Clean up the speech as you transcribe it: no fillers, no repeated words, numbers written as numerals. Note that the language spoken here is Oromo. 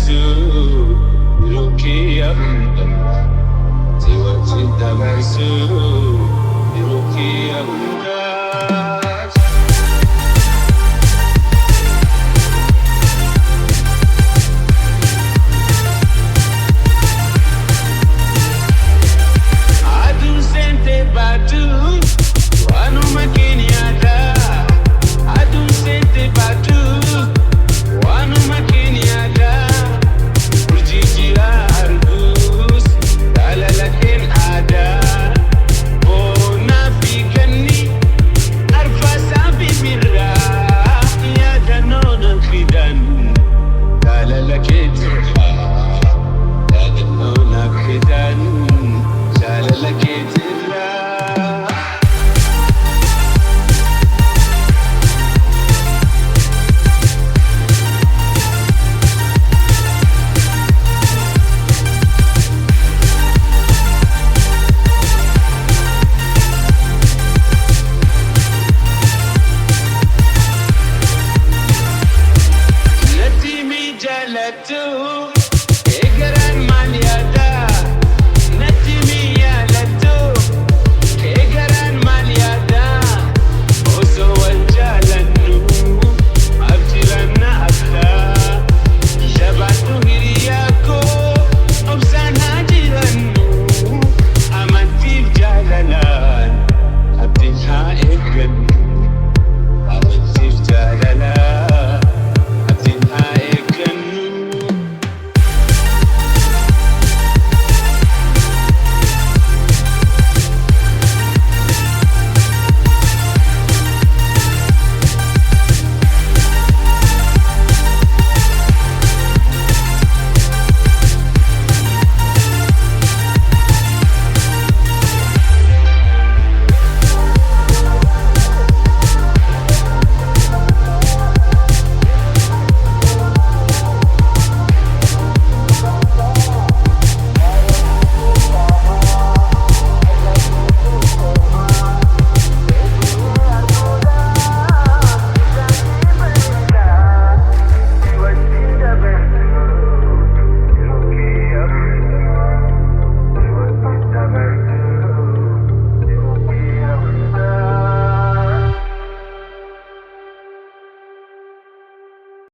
dabarsu Rukia hunda Siwati dabarsu Rukia hunda Adu sente batu Wanu makini ada Adu sente batu Wanu makini ada Urjijira arbus Dala lakin ada Bona fikani Arfa sabi birra Ya danona fidan Dala lakin Ya danona fidan Dala lakin Jalatu, egaran